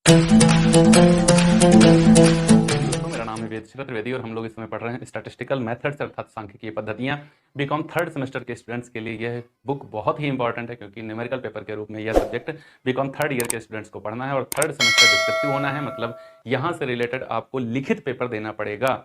दोस्तों, मेरा नाम है वेद त्रिवेदी और हम लोग इस समय पढ़ रहे हैं स्टैटिस्टिकल मेथड्स अर्थात सांख्यिकीय पद्धतियां। बीकॉम थर्ड सेमेस्टर के स्टूडेंट्स के लिए यह बुक बहुत ही इंपॉर्टेंट है क्योंकि न्यूमेरिकल पेपर के रूप में यह सब्जेक्ट बीकॉम थर्ड ईयर के स्टूडेंट्स को पढ़ना है और थर्ड सेमेस्टर डिस्क्रिप्टिव होना है, मतलब यहाँ से रिलेटेड आपको लिखित पेपर देना पड़ेगा।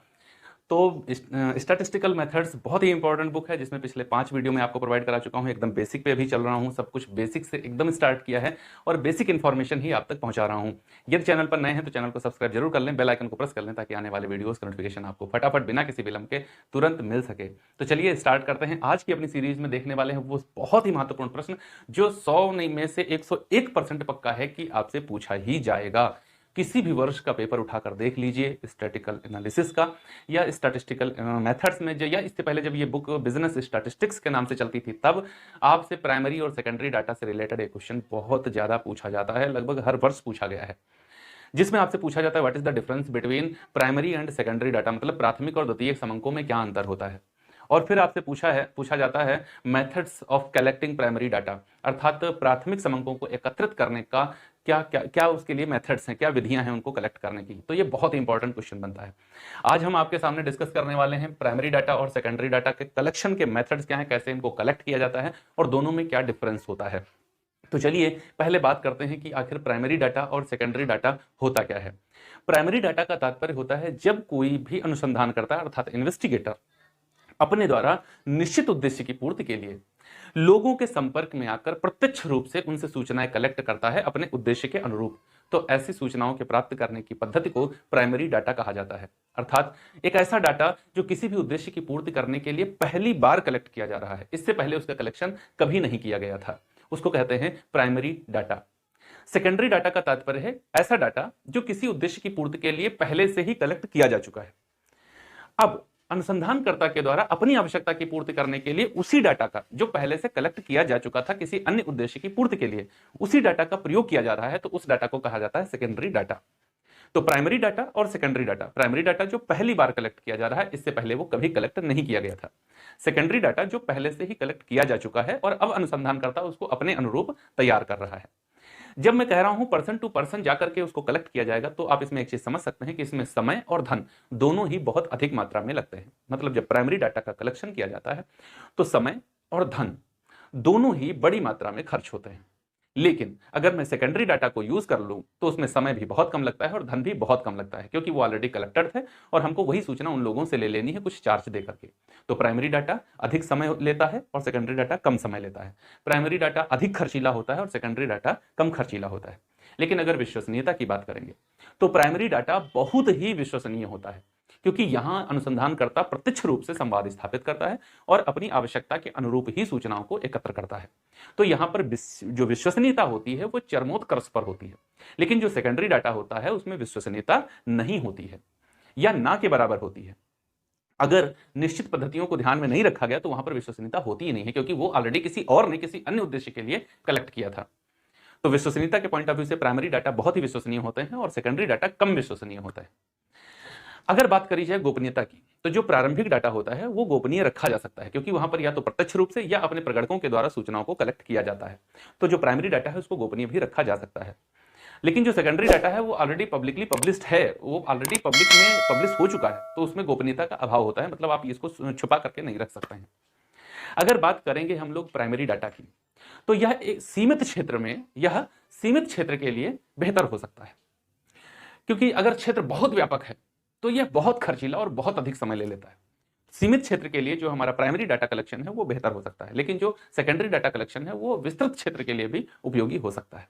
तो स्टैटिस्टिकल मेथड्स बहुत ही इंपॉर्टेंट बुक है जिसमें पिछले 5 वीडियो में आपको प्रोवाइड करा चुका हूँ। एकदम बेसिक पे भी चल रहा हूँ, सब कुछ बेसिक से एकदम स्टार्ट किया है और बेसिक इन्फॉर्मेशन ही आप तक पहुंचा रहा हूँ। यदि चैनल पर नए हैं तो चैनल को सब्सक्राइब जरूर कर लें, बेल आइकन को प्रेस कर लें ताकि आने वाले वीडियोस का नोटिफिकेशन आपको फटाफट बिना किसी विलंब के तुरंत मिल सके। तो चलिए स्टार्ट करते हैं। आज की अपनी सीरीज में देखने वाले हैं वो बहुत ही महत्वपूर्ण प्रश्न जो 100 में से 101% पक्का है कि आपसे पूछा ही जाएगा। किसी भी वर्ष का पेपर उठाकर देख लीजिए, स्टैटिकल एनालिसिस का या स्टैटिस्टिकल मेथड्स में, या इससे पहले जब ये बुक बिजनेस स्टैटिस्टिक्स के नाम से चलती थी तब आपसे प्राइमरी और सेकेंडरी डाटा से रिलेटेड एक क्वेश्चन बहुत ज्यादा पूछा जाता है, लगभग हर वर्ष पूछा गया है, जिसमें आपसे पूछा जाता है what is the difference between primary and secondary data, मतलब प्राथमिक और द्वितीयक समंकों में क्या अंतर होता है। और फिर आपसे पूछा जाता है methods of collecting primary data, अर्थात प्राथमिक समंकों को एकत्रित करने का क्या क्या क्या उसके लिए मेथड्स हैं, क्या विधियां हैं उनको कलेक्ट करने की। तो ये बहुत ही इंपॉर्टेंट क्वेश्चन बनता है। आज हम आपके सामने डिस्कस करने वाले हैं प्राइमरी डाटा और सेकेंडरी डाटा के कलेक्शन के मेथड्स क्या हैं, कैसे इनको कलेक्ट किया जाता है और दोनों में क्या डिफरेंस होता है। तो चलिए पहले बात करते हैं कि आखिर प्राइमरी डाटा और सेकेंडरी डाटा होता क्या है। प्राइमरी डाटा का तात्पर्य होता है जब कोई भी अनुसंधान करता है अर्थात इन्वेस्टिगेटर अपने द्वारा निश्चित उद्देश्य की पूर्ति के लिए लोगों के संपर्क में आकर प्रत्यक्ष रूप से उनसे सूचनाएं कलेक्ट करता है अपने उद्देश्य के अनुरूप। तो ऐसी सूचनाओं के प्राप्त करने की पद्धति को प्राइमरी डाटा कहा जाता है, अर्थात एक ऐसा डाटा जो किसी भी उद्देश्य की पूर्ति करने के लिए पहली बार कलेक्ट किया जा रहा है, इससे पहले उसका कलेक्शन कभी नहीं किया गया था, उसको कहते हैं प्राइमरी डाटा। सेकेंडरी डाटा का तात्पर्य है ऐसा डाटा जो किसी उद्देश्य की पूर्ति के लिए पहले से ही कलेक्ट किया जा चुका है। अब अनुसंधानकर्ता के द्वारा अपनी आवश्यकता की पूर्ति करने के लिए उसी डाटा का जो पहले से कलेक्ट किया जा चुका था किसी अन्य उद्देश्य की पूर्ति के लिए, उसी डाटा का प्रयोग किया जा रहा है, तो उस डाटा को कहा जाता है सेकेंडरी डाटा। तो प्राइमरी डाटा और सेकेंडरी डाटा, प्राइमरी डाटा जो पहली बार कलेक्ट किया जा रहा है, इससे पहले वो कभी कलेक्ट नहीं किया गया था। सेकेंडरी डाटा जो पहले से ही कलेक्ट किया जा चुका है और अब अनुसंधानकर्ता उसको अपने अनुरूप तैयार कर रहा है। जब मैं कह रहा हूं पर्सन टू पर्सन जाकर के उसको कलेक्ट किया जाएगा, तो आप इसमें एक चीज समझ सकते हैं कि इसमें समय और धन दोनों ही बहुत अधिक मात्रा में लगते हैं। मतलब जब प्राइमरी डाटा का कलेक्शन किया जाता है तो समय और धन दोनों ही बड़ी मात्रा में खर्च होते हैं, लेकिन अगर मैं सेकेंडरी डाटा को यूज कर लूं तो उसमें समय भी बहुत कम लगता है और धन भी बहुत कम लगता है, क्योंकि वो ऑलरेडी कलेक्टेड थे और हमको वही सूचना उन लोगों से ले लेनी है कुछ चार्ज दे करके। तो प्राइमरी डाटा अधिक समय लेता है और सेकेंडरी डाटा कम समय लेता है। प्राइमरी डाटा अधिक खर्चीला होता है और सेकेंडरी डाटा कम खर्चीला होता है। लेकिन अगर विश्वसनीयता की बात करेंगे तो प्राइमरी डाटा बहुत ही विश्वसनीय होता है, क्योंकि यहां अनुसंधानकर्ता प्रत्यक्ष रूप से संवाद स्थापित करता है और अपनी आवश्यकता के अनुरूप ही सूचनाओं को एकत्र करता है। तो यहां पर जो विश्वसनीयता होती है वो चरमोत्कर्ष पर होती है, लेकिन जो सेकेंडरी डाटा होता है उसमें विश्वसनीयता नहीं होती है या ना के बराबर होती है। अगर निश्चित पद्धतियों को ध्यान में नहीं रखा गया तो वहां पर विश्वसनीयता होती ही नहीं है, क्योंकि वो ऑलरेडी किसी और ने किसी अन्य उद्देश्य के लिए कलेक्ट किया था। तो विश्वसनीयता के पॉइंट ऑफ व्यू से प्राइमरी डाटा बहुत ही विश्वसनीय होते हैं और सेकेंडरी डाटा कम विश्वसनीय होता है। अगर बात करी जाए गोपनीयता की, तो जो प्रारंभिक डाटा होता है वो गोपनीय रखा जा सकता है, क्योंकि वहां पर या तो प्रत्यक्ष रूप से या अपने प्रगणकों के द्वारा सूचनाओं को कलेक्ट किया जाता है। तो जो प्राइमरी डाटा है उसको गोपनीय भी रखा जा सकता है। लेकिन जो सेकेंडरी डाटा है वो ऑलरेडी पब्लिकली पब्लिश्ड है, वो ऑलरेडी पब्लिक में पब्लिश हो चुका है, तो उसमें गोपनीयता का अभाव होता है, मतलब आप इसको छुपा करके नहीं रख सकते हैं। अगर बात करेंगे हम लोग प्राइमरी डाटा की, तो यह एक सीमित क्षेत्र में, यह सीमित क्षेत्र के लिए बेहतर हो सकता है, क्योंकि अगर क्षेत्र बहुत व्यापक है तो यह बहुत खर्चीला और बहुत अधिक समय ले लेता है। सीमित क्षेत्र के लिए जो हमारा प्राइमरी डाटा कलेक्शन है वो बेहतर हो सकता है, लेकिन जो सेकेंडरी डाटा कलेक्शन है वो विस्तृत क्षेत्र के लिए भी उपयोगी हो सकता है।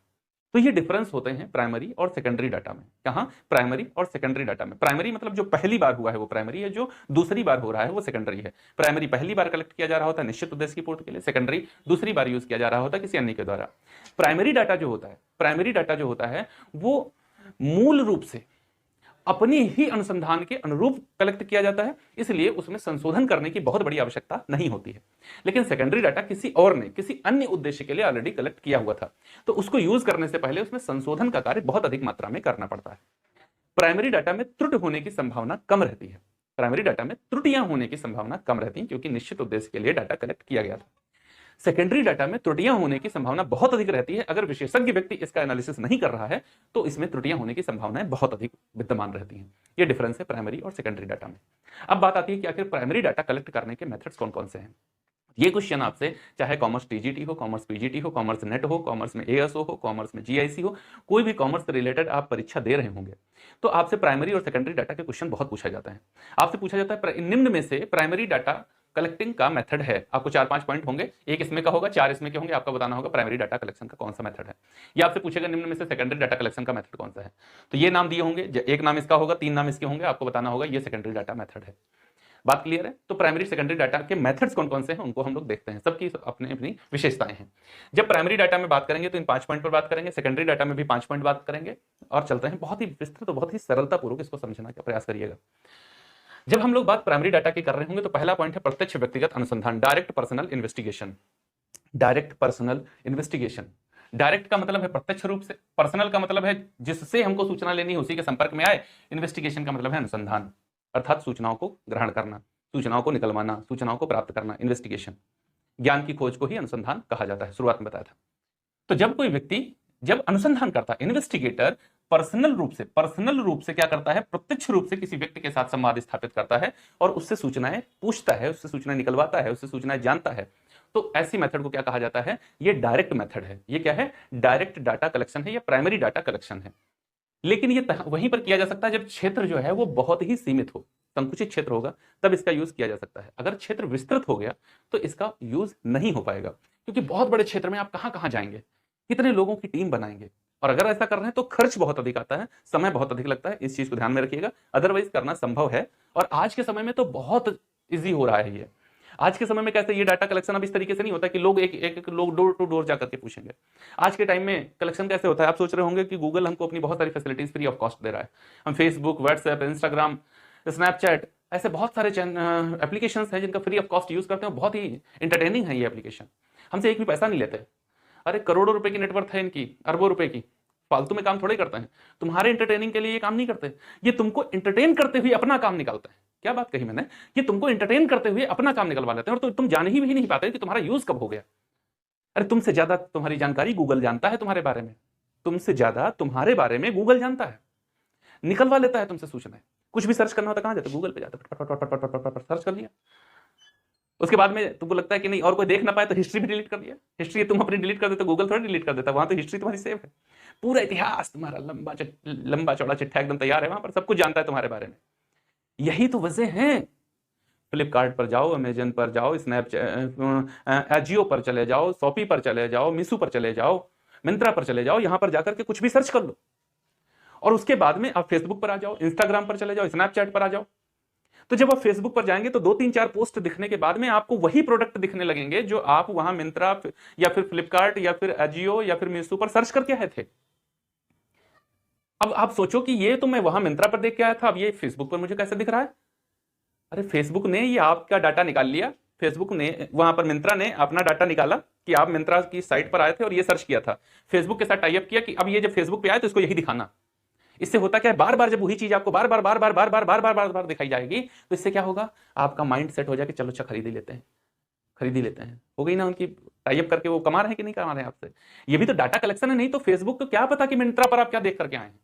तो ये डिफरेंस होते हैं प्राइमरी और सेकेंडरी डाटा में। कहां? प्राइमरी और सेकेंडरी डाटा में। प्राइमरी मतलब जो पहली बार हुआ है वो प्राइमरी है, जो दूसरी बार हो रहा है वो सेकेंडरी है। प्राइमरी पहली बार कलेक्ट किया जा रहा होता है निश्चित उद्देश्य की पूर्ति के लिए, सेकेंडरी दूसरी बार यूज किया जा रहा होता है किसी अन्य के द्वारा। प्राइमरी डाटा जो होता है वो मूल रूप से अपनी ही अनुसंधान के अनुरूप कलेक्ट किया जाता है, इसलिए उसमें संशोधन करने की बहुत बड़ी आवश्यकता नहीं होती है। लेकिन सेकेंडरी डाटा किसी और ने किसी अन्य उद्देश्य के लिए ऑलरेडी कलेक्ट किया हुआ था, तो उसको यूज करने से पहले उसमें संशोधन का कार्य बहुत अधिक मात्रा में करना पड़ता है। प्राइमरी डाटा में त्रुटि होने की संभावना कम रहती है, प्राइमरी डाटा में त्रुटियां होने की संभावना कम रहती है, क्योंकि निश्चित उद्देश्य के लिए डाटा कलेक्ट किया गया था। सेकेंडरी डाटा में त्रुटियां होने की संभावना बहुत अधिक रहती है। अगर विशेषज्ञ व्यक्ति इसका एनालिसिस नहीं कर रहा है तो इसमें त्रुटियां होने की संभावनाएं बहुत अधिक विद्यमान रहती हैं। ये डिफरेंस है प्राइमरी और सेकेंडरी डाटा में। अब बात आती है कि आखिर प्राइमरी डाटा कलेक्ट करने के मेथड्स कौन कौन से हैं। ये क्वेश्चन आपसे चाहे कॉमर्स टीजीटी हो, कॉमर्स पीजीटी हो, कॉमर्स नेट हो, कॉमर्स में एएसओ हो, कॉमर्स में जीआईसी हो, कोई भी कॉमर्स से रिलेटेड आप परीक्षा दे रहे होंगे तो आपसे प्राइमरी और सेकेंडरी डाटा के क्वेश्चन बहुत पूछा जाता है। आपसे पूछा जाता है निम्न में से प्राइमरी डाटा कलेक्टिंग का मेथड है। आपको 4-5 पॉइंट होंगे, एक इसमें का होगा, 4 इसमें के होंगे। आपका बताना होगा प्राइमरी डाटा कलेक्शन का कौन सा मेथड है। या आपसे पूछेगा निम्न में से सेकेंडरी डाटा कलेक्शन का मेथड कौन सा है, तो ये नाम दिए होंगे, एक नाम इसका होगा, 3 नाम इसके होंगे। आपको बताना होगा ये सेकेंडरी डाटा मेथड है। बात क्लियर है। तो प्राइमरी सेकेंडरी डाटा के मेथड्स कौन कौन से हैं उनको हम लोग देखते हैं। सबकी अपनी अपनी विशेषताएं हैं। जब प्राइमरी डाटा में बात करेंगे तो इन 5 पॉइंट पर बात करेंगे, सेकेंडरी डाटा में भी 5 पॉइंट बात करेंगे और चलते हैं। बहुत ही विस्तृत तो बहुत ही सरलतापूर्वक इसको समझने का प्रयास करिएगा। जब हम लोग बात प्राइमरी डाटा की कर रहे होंगे तो पहला पॉइंट है प्रत्यक्ष व्यक्तिगत अनुसंधान, direct personal investigation. Direct personal investigation, direct का मतलब है प्रत्यक्ष रूप से, पर्सनल का मतलब है जिससे हमको सूचना लेनी है उसी के संपर्क में आए, इन्वेस्टिगेशन का मतलब है अनुसंधान अर्थात सूचनाओं को ग्रहण करना, सूचनाओं को निकलवाना, सूचनाओं को प्राप्त करना। इन्वेस्टिगेशन ज्ञान की खोज को ही अनुसंधान कहा जाता है, शुरुआत में बताया था। तो जब कोई व्यक्ति जब अनुसंधान करता है, इन्वेस्टिगेटर पर्सनल रूप से क्या करता है, प्रत्यक्ष रूप से किसी व्यक्ति के साथ संवाद स्थापित करता है और उससे सूचनाएं पूछता है, उससे सूचनाएं निकलवाता है, उससे सूचनाएं जानता है। तो ऐसी मेथड को क्या कहा जाता है, ये डायरेक्ट मेथड है। ये क्या है, डायरेक्ट डाटा कलेक्शन है, या प्राइमरी डाटा कलेक्शन है। लेकिन ये वहीं पर किया जा सकता है जब क्षेत्र जो है वो बहुत ही सीमित हो, संकुचित क्षेत्र होगा, तब इसका यूज किया जा सकता है। अगर क्षेत्र विस्तृत हो गया तो इसका यूज नहीं हो पाएगा, क्योंकि बहुत बड़े क्षेत्र में आप कहां कहां जाएंगे, कितने लोगों की टीम बनाएंगे, और अगर ऐसा कर रहे हैं तो खर्च बहुत अधिक आता है, समय बहुत अधिक लगता है। इस चीज को ध्यान में रखिएगा, अदरवाइज करना संभव है। और आज के समय में तो बहुत ईजी हो रहा है ये। आज के समय में कैसे ये डाटा कलेक्शन अब इस तरीके से नहीं होता कि लोग एक लोग डोर टू डोर जाकर के पूछेंगे। आज के टाइम में कलेक्शन कैसे होता है, आप सोच रहे होंगे कि गूगल हमको अपनी बहुत सारी फैसिलिटीज फ्री ऑफ कॉस्ट दे रहा है। हम फेसबुक, व्हाट्सएप, इंस्टाग्राम, स्नैपचैट, ऐसे बहुत सारे एप्लीकेशन हैं जिनका फ्री ऑफ कॉस्ट यूज करते हैं। बहुत ही इंटरटेनिंग है ये एप्लीकेशन, हमसे एक भी पैसा नहीं लेते। अरे करोड़ों रुपए की नेटवर्थ है इनकी, अरबों रुपए की, फालतू में काम थोड़े करते हैं। तुम्हारे इंटरटेनिंग के लिए ये काम नहीं करते, ये तुमको इंटरटेन करते हुए अपना काम निकालते हैं। क्या बात कही मैंने, ये तुमको इंटरटेन करते हुए अपना काम निकलवा लेते हैं, और तो तुम जान ही नहीं पाते कि तुम्हारा यूज कब हो गया। अरे तुमसे ज्यादा तुम्हारी जानकारी गूगल जानता है तुम्हारे बारे में, तुमसे ज्यादा तुम्हारे बारे में गूगल जानता है, निकलवा लेता है तुमसे सूचनाएं। कुछ भी सर्च करना होता कहां जाते, गूगल पे जाते, सर्च कर लिया। उसके बाद में तुमको लगता है कि नहीं और कोई देख ना पाए तो हिस्ट्री भी डिलीट कर दिया। हिस्ट्री तुम अपनी डिलीट कर देते, गूगल थोड़ा डिलीट कर देता, वहां तो हिस्ट्री तुम्हारी सेव है। पूरा इतिहास तुम्हारा लंबा चौड़ा चिट्ठा एकदम तैयार है, वहां पर सब कुछ जानता है तुम्हारे बारे में। यही तो वजह है। फ्लिपकार्ट पर जाओ, अमेजन पर जाओ, स्नैपचैट, एजियो पर चले जाओ, शॉपी पर चले जाओ, मीशो पर चले जाओ, मिंत्रा पर चले जाओ, यहां पर जाकर के कुछ भी सर्च कर लो, और उसके बाद में आप फेसबुक पर आ जाओ, इंस्टाग्राम पर चले जाओ, स्नैपचैट पर आ जाओ। तो जब आप फेसबुक पर जाएंगे तो 2-3-4 पोस्ट दिखने के बाद में आपको वही प्रोडक्ट दिखने लगेंगे जो आप वहां मिंत्रा या फिर फ्लिपकार्ट या फिर एजियो या फिर मीशो पर सर्च करके आए थे। अब आप सोचो कि ये तो मैं वहां मिंत्रा पर देख के आया था, अब ये फेसबुक पर मुझे कैसे दिख रहा है। अरे फेसबुक ने ये आपका डाटा निकाल लिया, फेसबुक ने वहां पर मिंत्रा ने अपना डाटा निकाला कि आप मिंत्रा की साइट पर आए थे और ये सर्च किया था, फेसबुक के साथ टाई अप किया कि अब ये जब फेसबुक पे आए तो इसको यही दिखाना। इससे होता क्या है, बार बार जब वही चीज आपको बार बार दिखाई जाएगी तो इससे क्या होगा, आपका माइंड सेट हो जाएगा चलो अच्छा खरीद ही लेते हैं। हो गई ना उनकी टाई अप करके, वो कमा रहे हैं कि नहीं कमा रहे हैं आपसे। ये भी तो डाटा कलेक्शन है। नहीं तो फेसबुक को क्या पता कि मिंत्रा पर आप क्या देख करके आए हैं,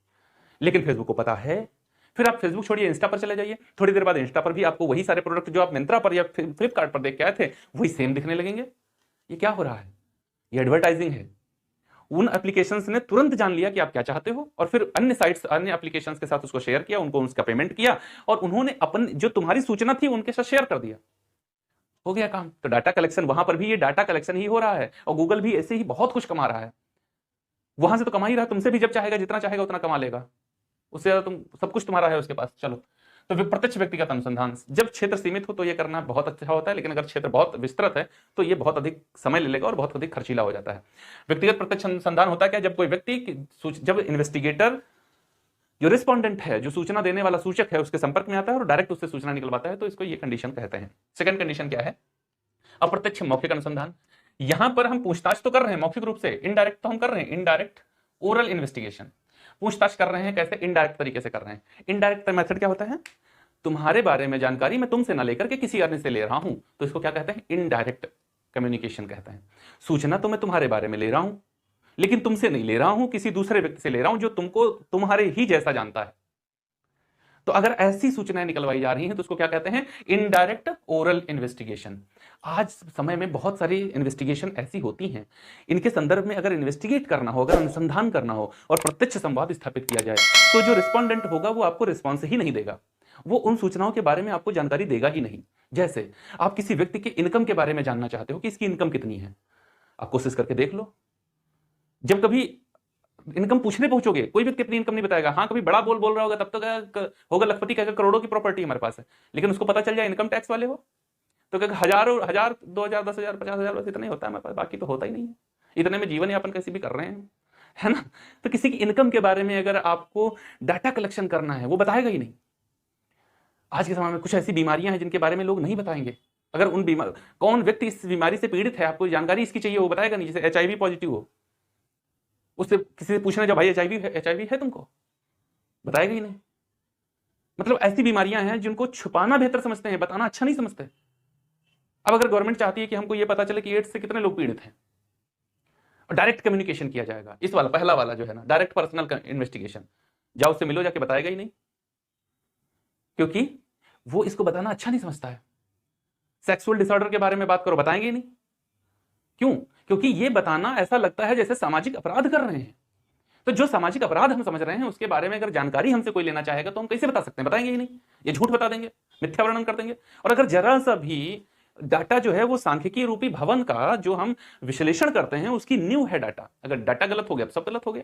लेकिन फेसबुक को पता है। फिर आप फेसबुक छोड़िए, इंस्टा पर चले जाइए, थोड़ी देर बाद इंस्टा पर भी आपको वही सारे प्रोडक्ट जो आप मिंत्रा पर या फ्लिपकार्ट पर देख के आए थे वही सेम दिखने लगेंगे। ये क्या हो रहा है, ये एडवर्टाइजिंग है। उन एप्लीकेशंस ने तुरंत जान लिया कि आप क्या चाहते हो, और फिर अन्य साइट्स, अन्य एप्लीकेशंस के साथ उसको शेयर किया, उनको उसका पेमेंट किया, और उन्होंने अपन जो तुम्हारी सूचना थी उनके साथ शेयर कर दिया, हो गया काम। तो डाटा कलेक्शन वहां पर भी ये डाटा कलेक्शन ही हो रहा है, और गूगल भी ऐसे ही बहुत कुछ कमा रहा है। वहां से तो कमा ही रहा, तुमसे भी जब चाहेगा जितना चाहेगा उतना कमा लेगा, उससे ज्यादा तुम सब कुछ तुम्हारा है उसके पास। चलो, तो प्रत्यक्ष व्यक्तिगत अनुसंधान, जब क्षेत्र सीमित हो तो ये करना बहुत अच्छा होता है, लेकिन अगर क्षेत्र बहुत विस्तृत है तो ये बहुत अधिक समय ले लेगा और बहुत अधिक खर्चीला हो जाता है। व्यक्तिगत प्रत्यक्ष अनुसंधान होता है क्या, जब कोई व्यक्ति, जब इन्वेस्टिगेटर जो रिस्पॉन्डेंट है, जो सूचना देने वाला सूचक है, उसके संपर्क में आता है और डायरेक्ट उससे सूचना निकलवाता है, तो इसको ये कंडीशन कहते हैं। सेकंड कंडीशन क्या है, अप्रत्यक्ष मौखिक अनुसंधान। यहां पर हम पूछताछ तो कर रहे हैं मौखिक रूप से, इनडायरेक्ट तो हम कर रहे हैं, इनडायरेक्ट ओरल इन्वेस्टिगेशन, पूछताछ कर रहे हैं। कैसे, इनडायरेक्ट तरीके से कर रहे हैं। इनडायरेक्ट मेथड क्या होता है, तुम्हारे बारे में जानकारी मैं तुमसे ना लेकर के किसी अन्य से ले रहा हूं, तो इसको क्या कहते हैं, इनडायरेक्ट कम्युनिकेशन कहते हैं। सूचना तो मैं तुम्हारे बारे में ले रहा हूं, लेकिन तुमसे नहीं ले रहा हूं, किसी दूसरे व्यक्ति से ले रहा हूं जो तुमको तुम्हारे ही जैसा जानता है। तो अगर ऐसी सूचनाएं निकलवाई जा रही हैं तो उसको क्या कहते हैं? Indirect oral investigation. आज समय में बहुत सारी इन्वेस्टिगेशन ऐसी होती हैं, इनके संदर्भ में अगर इन्वेस्टिगेट करना हो, अगर अनुसंधान करना हो और प्रत्यक्ष संवाद स्थापित किया जाए, तो जो रिस्पॉन्डेंट होगा वो आपको रिस्पॉन्स ही नहीं देगा, वो उन सूचनाओं के बारे में आपको जानकारी देगा ही नहीं। जैसे आप किसी व्यक्ति के इनकम के बारे में जानना चाहते हो कि इसकी इनकम कितनी है, आप कोशिश करके देख लो। जब कभी इनकम पूछने पहुंचोगे, कोई व्यक्ति अपनी इनकम नहीं बताएगा। हाँ, कभी बड़ा बोल रहा होगा, तब तक होगा लखपति, कहेगा करोड़ों की प्रॉपर्टी हमारे पास है, लेकिन उसको पता चल जाए इनकम टैक्स वाले हो तो कहेगा हजारों, 1000, 2000, 10,000, 50,000, बस इतना ही होता है हमारे पास, बाकी तो होता ही नहीं है। इतने में जीवन यापन कैसे भी कर रहे हैं, है ना। तो किसी की इनकम के बारे में अगर आपको डाटा कलेक्शन करना है, वो बताएगा ही नहीं। आज के समय में कुछ ऐसी बीमारियां हैं जिनके बारे में लोग नहीं बताएंगे। अगर उन बीमार कौन व्यक्ति इस बीमारी से पीड़ित है, आपको जानकारी इसकी चाहिए, वो बताएगा नहीं। जैसे HIV पॉजिटिव हो, उससे किसी से पूछना, जब भाई HIV है तुमको, बताएगा ही नहीं। मतलब ऐसी बीमारियां हैं जिनको छुपाना बेहतर समझते हैं, बताना अच्छा नहीं समझते। अब अगर गवर्नमेंट चाहती है कि हमको ये पता चले कि एड्स से कितने लोग पीड़ित हैं, और डायरेक्ट कम्युनिकेशन किया जाएगा, इस वाला पहला वाला जो है ना, डायरेक्ट पर्सनल इन्वेस्टिगेशन, जाओ उससे मिलो, जाके बताएगा ही नहीं, क्योंकि वो इसको बताना अच्छा नहीं समझता है। सेक्सुअल डिसऑर्डर के बारे में बात करो, बताएंगे ही नहीं। क्यों? क्योंकि ये बताना ऐसा लगता है जैसे सामाजिक अपराध कर रहे हैं। तो जो सामाजिक अपराध हम समझ रहे हैं उसके बारे में अगर जानकारी हमसे कोई लेना चाहेगा तो हम कैसे बता सकते हैं? बताएंगे ही नहीं, ये झूठ बता देंगे, मिथ्या वर्णन कर देंगे। और अगर जरा सा भी डाटा जो है वो सांख्यिकी रूपी भवन का जो हम विश्लेषण करते हैं उसकी नींव है डाटा, अगर डाटा गलत हो गया तो सब गलत हो गया।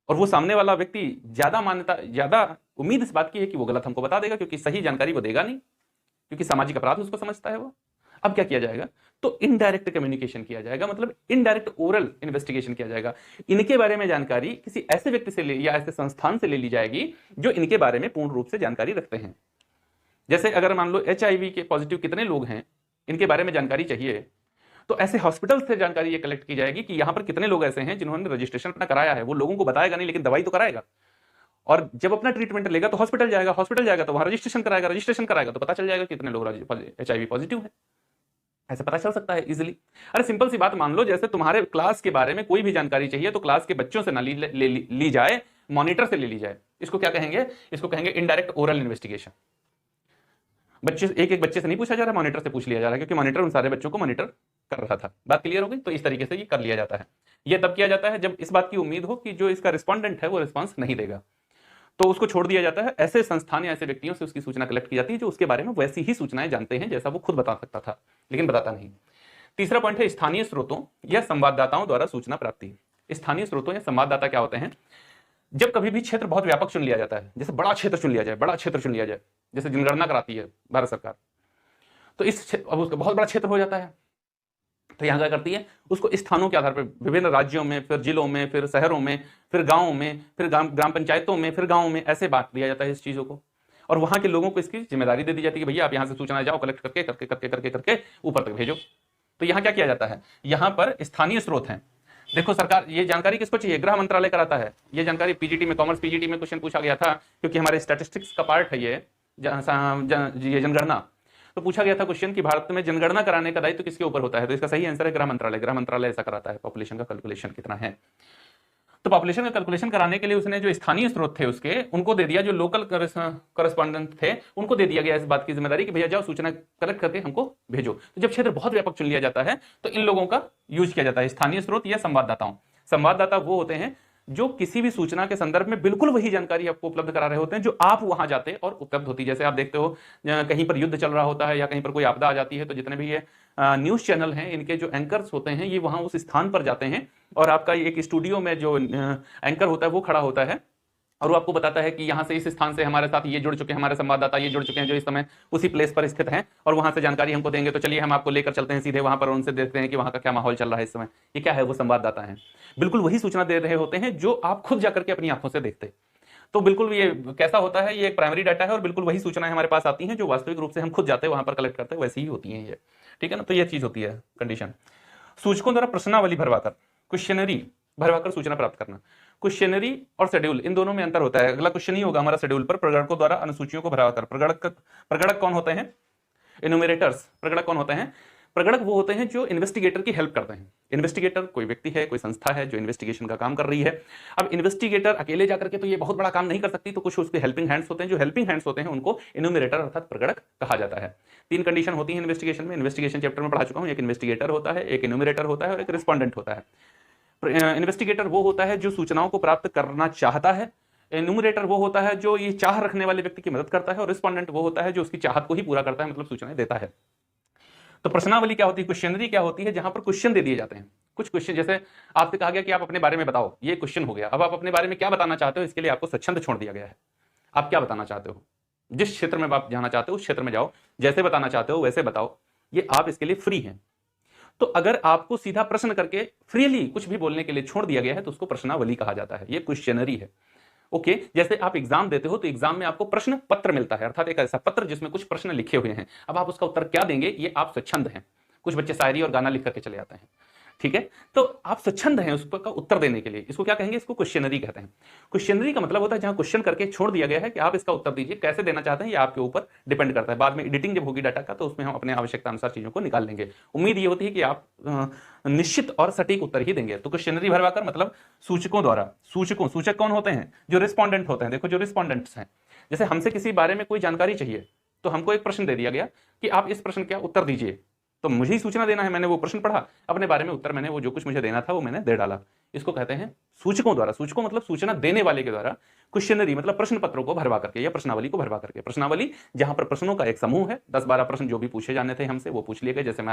और वो सामने वाला व्यक्ति ज्यादा उम्मीद इस बात की है कि वो गलत हमको बता देगा, क्योंकि सही जानकारी वो देगा नहीं, क्योंकि सामाजिक अपराध उसको समझता है वो। अब क्या किया जाएगा? तो इनडायरेक्ट कम्युनिकेशन किया जाएगा, मतलब इनडायरेक्ट ओरल इन्वेस्टिगेशन किया जाएगा। इनके बारे में जानकारी किसी ऐसे व्यक्ति से या ऐसे संस्थान से ले ली जाएगी जो इनके बारे में पूर्ण रूप से जानकारी रखते हैं। जैसे अगर मान लो HIV के पॉजिटिव कितने लोग हैं, इनके बारे में जानकारी चाहिए, तो ऐसे हॉस्पिटल से जानकारी ये कलेक्ट की जाएगी कि यहां पर कितने लोग ऐसे हैं जिन्होंने रजिस्ट्रेशन अपना कराया है। वो लोगों को बताएगा नहीं, लेकिन दवाई तो कराएगा। और जब अपना ट्रीटमेंट लेगा तो हॉस्पिटल जाएगा तो वहां रजिस्ट्रेशन कराएगा तो पता चल जाएगा कितने लोग HIV पॉजिटिव है। ऐसे पता चल सकता है इजीली। अरे सिंपल सी बात मान लो, जैसे तुम्हारे क्लास के बारे में कोई भी जानकारी चाहिए तो क्लास के बच्चों से ना ली जाए, मॉनिटर से ले ली जाए। इसको क्या कहेंगे? इसको कहेंगे इनडायरेक्ट ओरल इन्वेस्टिगेशन। बच्चे एक बच्चे से नहीं पूछा जा रहा, मॉनिटर से पूछ लिया जा रहा है, क्योंकि मॉनिटर उन सारे बच्चों को मॉनिटर कर रहा था। बात क्लियर हो गई? तो इस तरीके से ये कर लिया जाता है। ये तब किया जाता है जब इस बात की उम्मीद हो कि जो इसका रिस्पॉन्डेंट है वो रिस्पॉन्स नहीं देगा, तो उसको छोड़ दिया जाता है। ऐसे संस्थान या ऐसे व्यक्तियों से उसकी सूचना कलेक्ट की जाती है जो उसके बारे में वैसी ही सूचनाएं जानते हैं जैसा वो खुद बता सकता था, लेकिन बताता नहीं। तीसरा पॉइंट है स्थानीय स्रोतों या संवाददाताओं द्वारा सूचना प्राप्ति। स्थानीय स्रोतों या संवाददाता क्या होते हैं? जब कभी भी क्षेत्र बहुत व्यापक चुन लिया जाता है, जैसे बड़ा क्षेत्र चुन लिया जाए, जैसे जनगणना कराती है भारत सरकार, तो अब उसका बहुत बड़ा क्षेत्र हो जाता है, तो यहां क्या करती है? उसको स्थानों के आधार पर विभिन्न राज्यों में, फिर जिलों में, फिर शहरों में, फिर गांवों में, फिर ग्राम पंचायतों में, फिर गांवों में, ऐसे बांट दिया जाता है इस चीजों को। और वहां के लोगों को इसकी जिम्मेदारी दे दी जाती है कि भैया आप यहां से सूचना जाओ, कलेक्ट करके ऊपर तक भेजो। तो यहां क्या किया जाता है? यहां पर स्थानीय स्रोत हैं। देखो सरकार, ये जानकारी किसको चाहिए? गृह मंत्रालय कराता है। ये जानकारी पीजीटी में, कॉमर्स पीजीटी में क्वेश्चन पूछा गया था, क्योंकि हमारे स्टैटिस्टिक्स का पार्ट है ये जनगणना। तो पूछा गया था क्वेश्चन कि भारत में जनगणना कराने का दायित्व तो किसके ऊपर होता है? तो इसका सही आंसर है गृह मंत्रालय। गृह मंत्रालय ऐसा कराता है, पॉपुलेशन का कैलकुलेशन कितना है। तो पॉपुलेशन का कैलकुलेशन कराने के लिए उसने जो स्थानीय स्रोत थे उसके, उनको दे दिया, जो लोकल करस्पॉन्डेंट थे उनको दे दिया गया इस बात की जिम्मेदारी कि भैया जाओ सूचना कलेक्ट करके हमको भेजो। तो जब क्षेत्र बहुत व्यापक चुन लिया जाता है तो इन लोगों का यूज किया जाता है, स्थानीय स्रोत या संवाददाताओं। संवाददाता वो होते हैं जो किसी भी सूचना के संदर्भ में बिल्कुल वही जानकारी आपको उपलब्ध करा रहे होते हैं जो आप वहां जाते और उपलब्ध होती। जैसे आप देखते हो कहीं पर युद्ध चल रहा होता है या कहीं पर कोई आपदा आ जाती है, तो जितने भी ये न्यूज चैनल हैं, इनके जो एंकर्स होते हैं ये वहां उस स्थान पर जाते हैं, और आपका एक स्टूडियो में जो एंकर होता है वो खड़ा होता है और वो आपको बताता है कि यहाँ से, इस स्थान से हमारे साथ ये जुड़ चुके हैं, हमारे संवाददाता ये जुड़ चुके हैं जो इस समय उसी प्लेस पर स्थित हैं और वहां से जानकारी हमको देंगे। तो चलिए हम आपको लेकर चलते हैं सीधे वहां पर, उनसे देखते हैं कि वहां का क्या माहौल चल रहा है इस समय। ये क्या है? वो संवाददाता है। बिल्कुल वही सूचना दे रहे होते हैं जो आप खुद जाकर के अपनी आंखों से देखते। तो बिल्कुल ये कैसा होता है? ये एक प्राइमरी डाटा है और बिल्कुल वही सूचनाएं हमारे पास आती हैं जो वास्तविक रूप से हम खुद जाते हैं वहां पर कलेक्ट करते हैं, वैसी ही होती हैं ये। ठीक है ना? तो ये चीज होती है कंडीशन। सूचकों द्वारा प्रश्नावली भरवाकर, क्वेश्चनरी भरवाकर सूचना प्राप्त करना। क्वेश्चनरी और शेड्यूल, इन दोनों में अंतर होता है। अगला क्वेश्चन ही होगा हमारा शेड्यूल पर। प्रगणकों द्वारा अनुसूचियों को भरवाकर, प्रगणक कौन होते हैं? इनुमरेटर्स। प्रगणक कौन होते हैं? प्रगणक वो होते हैं जो इन्वेस्टिगेटर की हेल्प करते हैं। इन्वेस्टिगेटर कोई व्यक्ति है, कोई संस्था है जो इन्वेस्टिगेशन का काम कर रही है। अब इन्वेस्टिगेटर अकेले जाकर के तो ये बहुत बड़ा काम नहीं कर सकती, तो कुछ उसके हेल्पिंग हैंड्स होते हैं। जो हेल्पिंग हैंड्स होते हैं उनको इन्यूमरेटर अर्थात प्रगणक कहा जाता है। 3 कंडीशन होती है इन्वेस्टिगेशन में, इन्वेस्टिगेशन चैप्टर में पढ़ा चुका हूं। एक इन्वेस्टिगेटर होता है, एक इन्यूमरेटर होता है और एक रिस्पोंडेंट होता है। इन्वेस्टिगेटर वो होता है जो सूचनाओं को प्राप्त करना चाहता है, एन्यूमरेटर वो होता है जो ये चाह रखने वाले व्यक्ति की मदद करता है, और रिस्पोंडेंट वो होता है जो उसकी चाहत को ही पूरा करता है, मतलब सूचनाएं देता है। तो प्रश्नावली क्या होती है, क्वेश्चनरी क्या होती है, जहां पर क्वेश्चन दे दिए जाते हैं। कुछ क्वेश्चन, जैसे आपसे कहा गया कि आप अपने बारे में बताओ, ये क्वेश्चन हो गया। अब आप अपने बारे में क्या बताना चाहते हो, इसके लिए आपको स्वच्छंद छोड़ दिया गया है। आप क्या बताना चाहते हो, जिस क्षेत्र में आप जाना चाहते हो उस क्षेत्र में जाओ, जैसे बताना चाहते हो वैसे बताओ, ये आप इसके लिए फ्री हैं। तो अगर आपको सीधा प्रश्न करके फ्रीली कुछ भी बोलने के लिए छोड़ दिया गया है तो उसको प्रश्नावली कहा जाता है, ये क्वेश्चनरी है। ओके, जैसे आप एग्जाम देते हो तो एग्जाम में आपको प्रश्न पत्र मिलता है, अर्थात एक ऐसा पत्र जिसमें कुछ प्रश्न लिखे हुए हैं। अब आप उसका उत्तर क्या देंगे, ये आप स्वच्छंद हैं। कुछ बच्चे शायरी और गाना लिख करके चले जाते हैं, ठीक है, तो आप स्वच्छंद हैं उसका उत्तर देने के लिए। इसको क्या कहेंगे, इसको क्वेश्चनरी कहते हैं। क्वेश्चनरी का मतलब होता है जहां क्वेश्चन करके छोड़ दिया गया है कि आप इसका उत्तर दीजिए, कैसे देना चाहते हैं ये आपके ऊपर डिपेंड करता है। बाद में एडिटिंग जब होगी डाटा का तो उसमें हम अपने आवश्यकता अनुसार चीजों को निकाल लेंगे। उम्मीद ये होती है कि आप निश्चित और सटीक उत्तर ही देंगे। तो क्वेश्चनरी भरवाकर मतलब सूचकों द्वारा, सूचक कौन होते हैं, जो रिस्पोंडेंट होते हैं। देखो जो रिस्पोंडेंट्स हैं, जैसे हमसे किसी बारे में कोई जानकारी चाहिए तो हमको एक प्रश्न दे दिया गया कि आप इस प्रश्न का उत्तर दीजिए, तो मुझे ही सूचना देना है। मैंने वो प्रश्न पढ़ा, अपने बारे में उत्तर मैंने वो जो कुछ मुझे देना था वो मैंने दे डाला। इसको कहते हैं सूचकों द्वारा। सूचकों मतलब सूचना देने वाले के द्वारा। क्वेश्चनरी मतलब प्रश्न पत्रों को भरवा करके या प्रश्नावली को भरवा करके। प्रश्नावली जहां पर प्रश्नों का एक समूह है, 10-12 प्रश्न जो भी पूछे जाने थे हमसे वो पूछ लिए गए। जैसे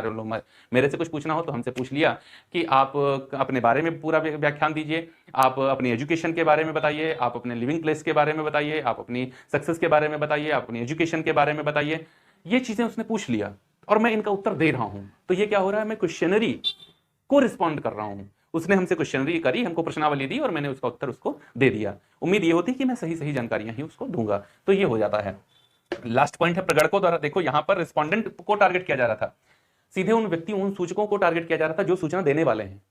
मेरे से कुछ पूछना हो तो हमसे पूछ लिया कि आप अपने बारे में पूरा व्याख्यान दीजिए, आप अपनी एजुकेशन के बारे में बताइए, आप अपने लिविंग प्लेस के बारे में बताइए, आप अपनी सक्सेस के बारे में बताइए, आप अपनी एजुकेशन के बारे में बताइए। ये चीजें उसने पूछ लिया और मैं इनका उत्तर दे रहा हूं। तो ये क्या हो रहा है, मैं क्वेश्चनरी को रिस्पॉन्ड कर रहा हूं। उसने हमसे क्वेश्चनरी करी, हमको प्रश्नावली दी और मैंने उसका उत्तर उसको दे दिया। उम्मीद ये होती है कि मैं सही जानकारियां ही उसको दूंगा। तो ये हो जाता है। लास्ट पॉइंट है प्रगणकों द्वारा। देखो यहां पर रिस्पोंडेंट को टारगेट किया जा रहा था, सीधे उन व्यक्तियों, उन सूचकों को टारगेट किया जा रहा था जो सूचना देने वाले हैं,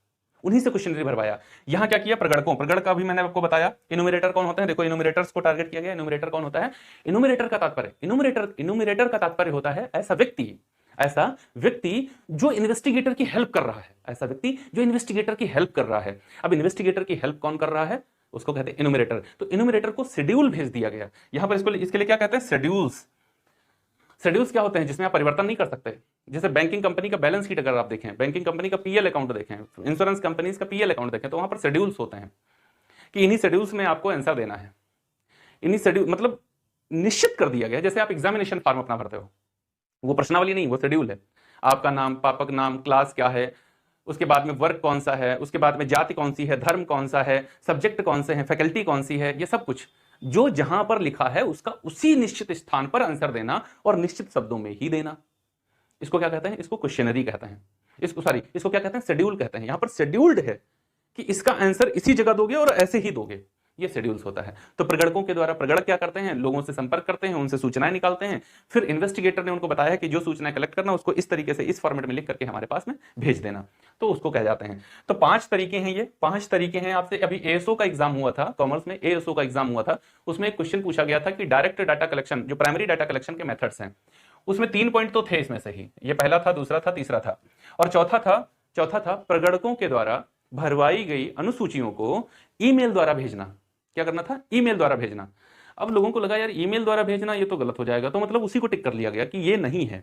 उन्हीं से क्वेश्चनरी भरवाया। यहां क्या किया, प्रगणकों, प्रगणक का भी मैंने आपको बताया। इन्यूमरेटर कौन होता है, देखो इन्यूमरेटर्स को टारगेट किया गया। इन्यूमरेटर कौन होता है, इन्यूमरेटर का तात्पर्य, इन्यूमरेटर का तात्पर्य होता है ऐसा व्यक्ति जो इन्वेस्टिगेटर की हेल्प कर रहा है, ऐसा व्यक्ति जो इन्वेस्टिगेटर की हेल्प कर रहा है। अब इन्वेस्टिगेटर की हेल्प कौन कर रहा है, उसको कहते हैं इन्यूमरेटर। तो इन्यूमरेटर को शेड्यूल भेज दिया गया। यहां पर इसके लिए क्या कहते हैं, शेड्यूल्स। शेड्यूल्स क्या होते हैं, जिसमें आप परिवर्तन नहीं कर सकते। जैसे बैंकिंग कंपनी का बैलेंस शीट अगर आप देखें, बैंकिंग कंपनी का पीएल अकाउंट देखें, इंश्योरेंस कंपनी का पीएल अकाउंट देखें, तो वहां पर शेड्यूल्स होते हैं कि इन्हीं शेड्यूल्स में आपको आंसर देना है। इन्हीं शेड्यूल मतलब निश्चित कर दिया गया। जैसे आप एग्जामिनेशन फॉर्म अपना भरते हो, वो प्रश्नावली नहीं, वो शेड्यूल है। आपका नाम, पापा का नाम, क्लास क्या है, उसके बाद में वर्क कौन सा है, उसके बाद में जाति कौन सी है, धर्म कौन सा है, सब्जेक्ट कौन से हैं, फैकल्टी कौन सी है, ये सब कुछ जो जहां पर लिखा है उसका उसी निश्चित स्थान पर आंसर देना और निश्चित शब्दों में ही देना। इसको क्या कहते हैं, इसको क्वेश्चनरी कहते हैं। इसको क्या कहते हैं, शेड्यूल कहते हैं। यहां पर शेड्यूल्ड है कि इसका आंसर इसी जगह दोगे और ऐसे ही दोगे, ये शेड्यूल्स होता है। तो प्रगणकों के द्वारा प्रगणक क्या करते हैं, लोगों से संपर्क करते हैं, उनसे सूचनाएं निकालते हैं। फिर इन्वेस्टिगेटर ने उनको बताया कि जो सूचनाएं कलेक्ट करना उसको इस तरीके से, इस फॉर्मेट में लिख करके हमारे पास में भेज देना, तो उसको कह जाते हैं। तो 5 तरीके हैं, ये 5 तरीके हैं। आपसे अभी एएसओ का एग्जाम हुआ था, कॉमर्स में एएसओ का एग्जाम हुआ था, उसमें एक क्वेश्चन पूछा गया था कि डायरेक्ट डाटा कलेक्शन, जो प्राइमरी डाटा कलेक्शन के मेथड्स हैं, उसमें 3 पॉइंट तो थे इसमें से ही। ये पहला था, दूसरा था, तीसरा था, और चौथा था प्रगणकों के द्वारा भरवाई गई अनुसूचियों को ईमेल द्वारा भेजना। क्या करना था, ईमेल द्वारा भेजना। अब लोगों को लगा यार ईमेल द्वारा भेजना ये तो गलत हो जाएगा, तो मतलब उसी को टिक कर लिया गया कि ये नहीं है।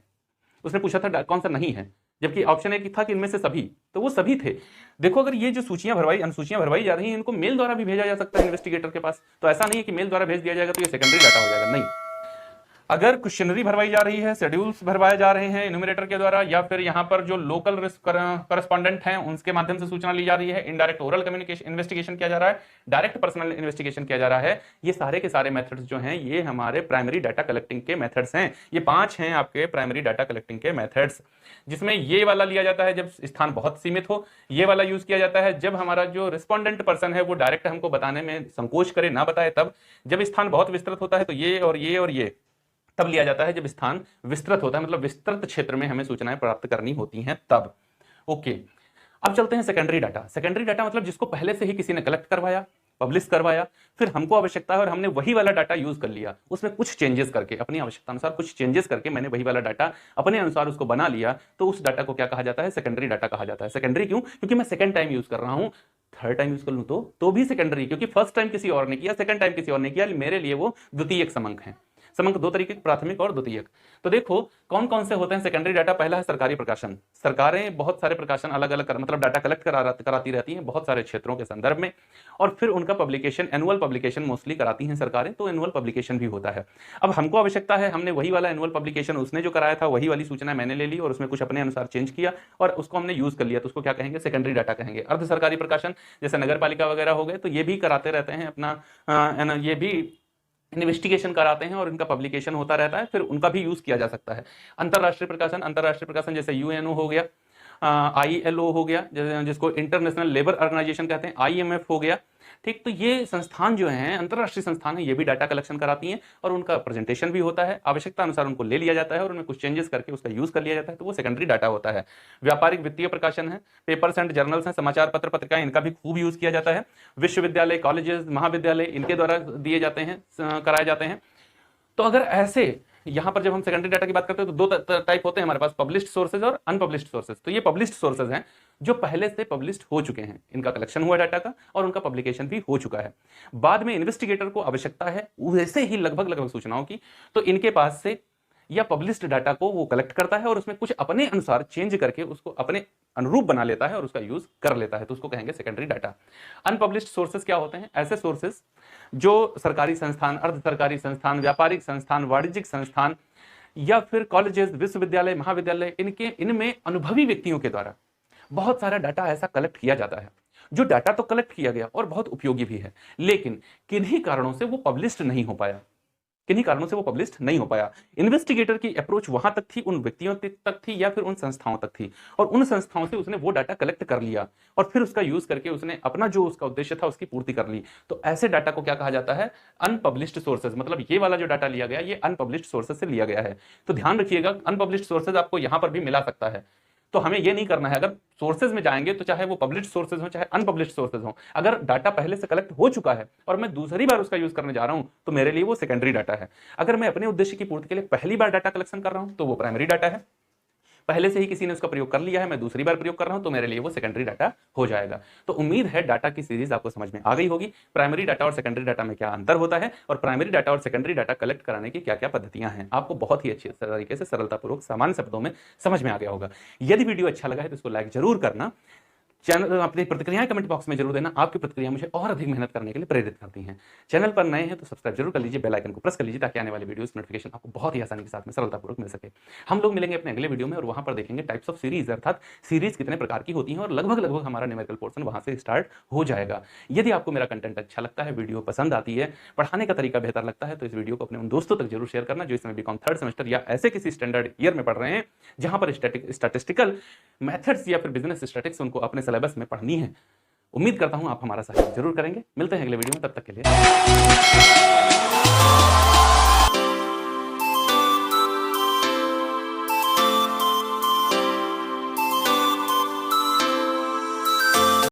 उसने पूछा था कौन सा नहीं है, जबकि ऑप्शन एक था कि इनमें से सभी, तो वो सभी थे। देखो अगर ये जो अनुसूचियां भरवाई जा रही हैं, इनको मेल द्वारा भी भेजा जा सकता है इन्वेस्टिगेटर के पास। तो ऐसा नहीं है कि मेल द्वारा भेज दिया जाएगा तो ये सेकेंडरी डाटा हो जाएगा, नहीं। अगर क्वेश्चनरी भरवाई जा रही है, शेड्यूल्स भरवाए जा रहे हैं इन्यूमरेटर के द्वारा, या फिर यहां पर जो लोकल करस्पॉन्डेंट हैं उनके माध्यम से सूचना ली जा रही है, इनडायरेक्ट ओरल कम्युनिकेशन इन्वेस्टिगेशन किया जा रहा है, डायरेक्ट पर्सनल इन्वेस्टिगेशन किया जा रहा है, ये सारे के सारे मेथड्स जो हैं ये हमारे प्राइमरी डाटा कलेक्टिंग के मेथड्स हैं। ये 5 हैं आपके प्राइमरी डाटा कलेक्टिंग के मेथड्स, जिसमें ये वाला लिया जाता है जब स्थान बहुत सीमित हो, ये वाला यूज किया जाता है जब हमारा जो रिस्पोंडेंट पर्सन है वो डायरेक्ट हमको बताने में संकोच करे, ना बताए तब। जब स्थान बहुत विस्तृत होता है तो ये और ये और ये तब लिया जाता है जब स्थान विस्तृत होता है, मतलब विस्तृत क्षेत्र में हमें सूचनाएं प्राप्त करनी होती हैं तब। ओके, अब चलते हैं सेकेंडरी डाटा। सेकेंडरी डाटा मतलब जिसको पहले से ही किसी ने कलेक्ट करवाया, पब्लिश करवाया, फिर हमको आवश्यकता है और हमने वही वाला डाटा यूज कर लिया, उसमें कुछ चेंजेस करके, अपनी आवश्यकता अनुसार कुछ चेंजेस करके मैंने वही वाला डाटा अपने अनुसार उसको बना लिया, तो उस डाटा को क्या कहा जाता है? सेकेंडरी डाटा कहा जाता है। सेकेंडरी क्यों? क्योंकि मैं सेकंड टाइम यूज कर रहा हूं, थर्ड टाइम यूज कर लूं तो भी सेकेंडरी, क्योंकि फर्स्ट टाइम किसी और ने किया, सेकंड टाइम किसी और ने किया, मेरे लिए वो द्वितीयक समंक है। समंक दो तरीके, प्राथमिक और द्वितीयक। तो देखो कौन कौन से होते हैं सेकेंडरी डाटा। पहला है सरकारी प्रकाशन। सरकारें बहुत सारे प्रकाशन अलग अलग मतलब डाटा कलेक्ट कराती रहती हैं बहुत सारे क्षेत्रों के संदर्भ में, और फिर उनका पब्लिकेशन, एनुअल पब्लिकेशन मोस्टली कराती हैं सरकारें, तो एनुअल पब्लिकेशन भी होता है। अब हमको आवश्यकता है, हमने वही वाला एनुअल पब्लिकेशन उसने जो कराया था वही वाली सूचना मैंने ले ली और उसमें कुछ अपने अनुसार चेंज किया और उसको हमने यूज कर लिया, तो उसको क्या कहेंगे? सेकेंडरी डाटा कहेंगे। अर्ध सरकारी प्रकाशन जैसे नगर पालिका वगैरह हो गए, तो ये भी कराते रहते हैं अपना, ये भी इन्वेस्टिगेशन कराते हैं और इनका पब्लिकेशन होता रहता है, फिर उनका भी यूज किया जा सकता है। अंतरराष्ट्रीय प्रकाशन जैसे यूएनओ हो गया, आईएलओ हो गया, जिसको इंटरनेशनल लेबर ऑर्गेनाइजेशन कहते हैं, आईएमएफ हो गया, ठीक। तो ये संस्थान जो हैं, अंतरराष्ट्रीय संस्थान है, ये भी डाटा कलेक्शन कराती हैं और उनका प्रेजेंटेशन भी होता है, आवश्यकता अनुसार उनको ले लिया जाता है और उनमें कुछ चेंजेस करके उसका यूज कर लिया जाता है, तो वो सेकेंडरी डाटा होता है। व्यापारिक वित्तीय प्रकाशन है, पेपर्स एंड जर्नल्स हैं, समाचार पत्र पत्रिकाएं, इनका भी खूब यूज किया जाता है। विश्वविद्यालय, कॉलेजेस, महाविद्यालय, इनके द्वारा दिए जाते हैं, कराए जाते हैं। तो अगर ऐसे यहां पर जब हम सेकेंडरी डाटा की बात करते हैं तो दो टाइप होते हैं हमारे पास, पब्लिश्ड सोर्सेज और अनपब्लिश्ड सोर्सेज। तो ये पब्लिश्ड सोर्सेज हैं जो पहले से पब्लिश्ड हो चुके हैं, इनका कलेक्शन हुआ डाटा का और उनका पब्लिकेशन भी हो चुका है। बाद में इन्वेस्टिगेटर को आवश्यकता है वैसे ही लगभग सूचनाओं की, तो इनके पास से या पब्लिश्ड डाटा को वो कलेक्ट करता है और उसमें कुछ अपने अनुसार चेंज करके उसको अपने अनुरूप बना लेता है और उसका यूज कर लेता है, तो उसको कहेंगे सेकेंडरी डाटा। अनपब्लिश्ड सोर्सेज क्या होते हैं? ऐसे सोर्सेज जो सरकारी संस्थान, अर्ध सरकारी संस्थान, व्यापारिक संस्थान, वाणिज्यिक संस्थान या फिर कॉलेजेस, विश्वविद्यालय, महाविद्यालय, इनमें अनुभवी व्यक्तियों के द्वारा बहुत सारा डाटा ऐसा कलेक्ट किया जाता है, जो डाटा तो कलेक्ट किया गया और बहुत उपयोगी भी है, लेकिन किन्हीं कारणों से वो पब्लिश्ड नहीं हो पाया, इन्वेस्टिगेटर की अप्रोच वहां तक थी, उन व्यक्तियों तक थी या फिर उन संस्थाओं तक थी, और उन संस्थाओं से उसने वो डाटा कलेक्ट कर लिया और फिर उसका यूज करके उसने अपना जो उसका उद्देश्य था उसकी पूर्ति कर ली। तो ऐसे डाटा को क्या कहा जाता है? Unpublished sources. मतलब ये वाला जो डाटा लिया गया ये अनपब्लिश्ड सोर्सेज से लिया गया है। तो ध्यान रखिएगा, अनपब्लिश्ड सोर्सेज आपको यहां पर भी मिला सकता है, तो हमें ये नहीं करना है। अगर सोर्सेज में जाएंगे तो चाहे वो पब्लिश्ड सोर्सेज हो चाहे अनपब्लिश्ड सोर्सेज हो, अगर डाटा पहले से कलेक्ट हो चुका है और मैं दूसरी बार उसका यूज करने जा रहा हूं तो मेरे लिए वो सेकेंडरी डाटा है। अगर मैं अपने उद्देश्य की पूर्ति के लिए पहली बार डाटा कलेक्शन कर रहा हूं तो वो प्राइमरी डाटा है। पहले से ही किसी ने उसका प्रयोग कर लिया है, मैं दूसरी बार प्रयोग कर रहा हूं तो मेरे लिए वो सेकेंडरी डाटा हो जाएगा। तो उम्मीद है डाटा की सीरीज आपको समझ में आ गई होगी। प्राइमरी डाटा और सेकेंडरी डाटा में क्या अंतर होता है और प्राइमरी डाटा और सेकेंडरी डाटा कलेक्ट कराने की क्या क्या पद्धतियां हैं, आपको बहुत ही अच्छे तरीके से सरलतापूर्वक सामान्य शब्दों में समझ में आ गया होगा। यदि वीडियो अच्छा लगा है तो इसको लाइक जरूर करना, चैनल अपनी प्रतिक्रियाएं कमेंट बॉक्स में जरूर देना, आपकी प्रतिक्रिया मुझे और अधिक मेहनत करने के लिए प्रेरित करती हैं। चैनल पर नए हैं तो सब्सक्राइब जरूर कर लीजिए, बेल आइकन को प्रेस कर लीजिए ताकि आने वाली वीडियोस नोटिफिकेशन आपको बहुत ही आसानी के साथ में सरलतापूर्वक मिल सके। हम लोग मिलेंगे अपने अगले वीडियो में और वहां पर देखेंगे टाइप्स ऑफ सीरीज, अर्थात सीरीज कितने प्रकार की होती हैं और लगभग हमारा न्यूमेरिकल पोर्शन वहां से स्टार्ट हो जाएगा। यदि आपको मेरा कंटेंट अच्छा लगता है, वीडियो पसंद आती है, पढ़ाने का तरीका बेहतर लगता है, तो इस वीडियो को अपने उन दोस्तों तक जरूर शेयर करना जो इसमें बीकॉम थर्ड सेमेस्टर या ऐसे किसी स्टैंडर्ड ईयर में पढ़ रहे हैं जहां पर स्टैटिस्टिकल मेथड्स या फिर बिजनेस स्टैटिस्टिक्स उनको अपने सिलेबस में पढ़नी है। उम्मीद करता हूं आप हमारा सहयोग जरूर करेंगे। मिलते हैं अगले वीडियो में, तब तक के लिए।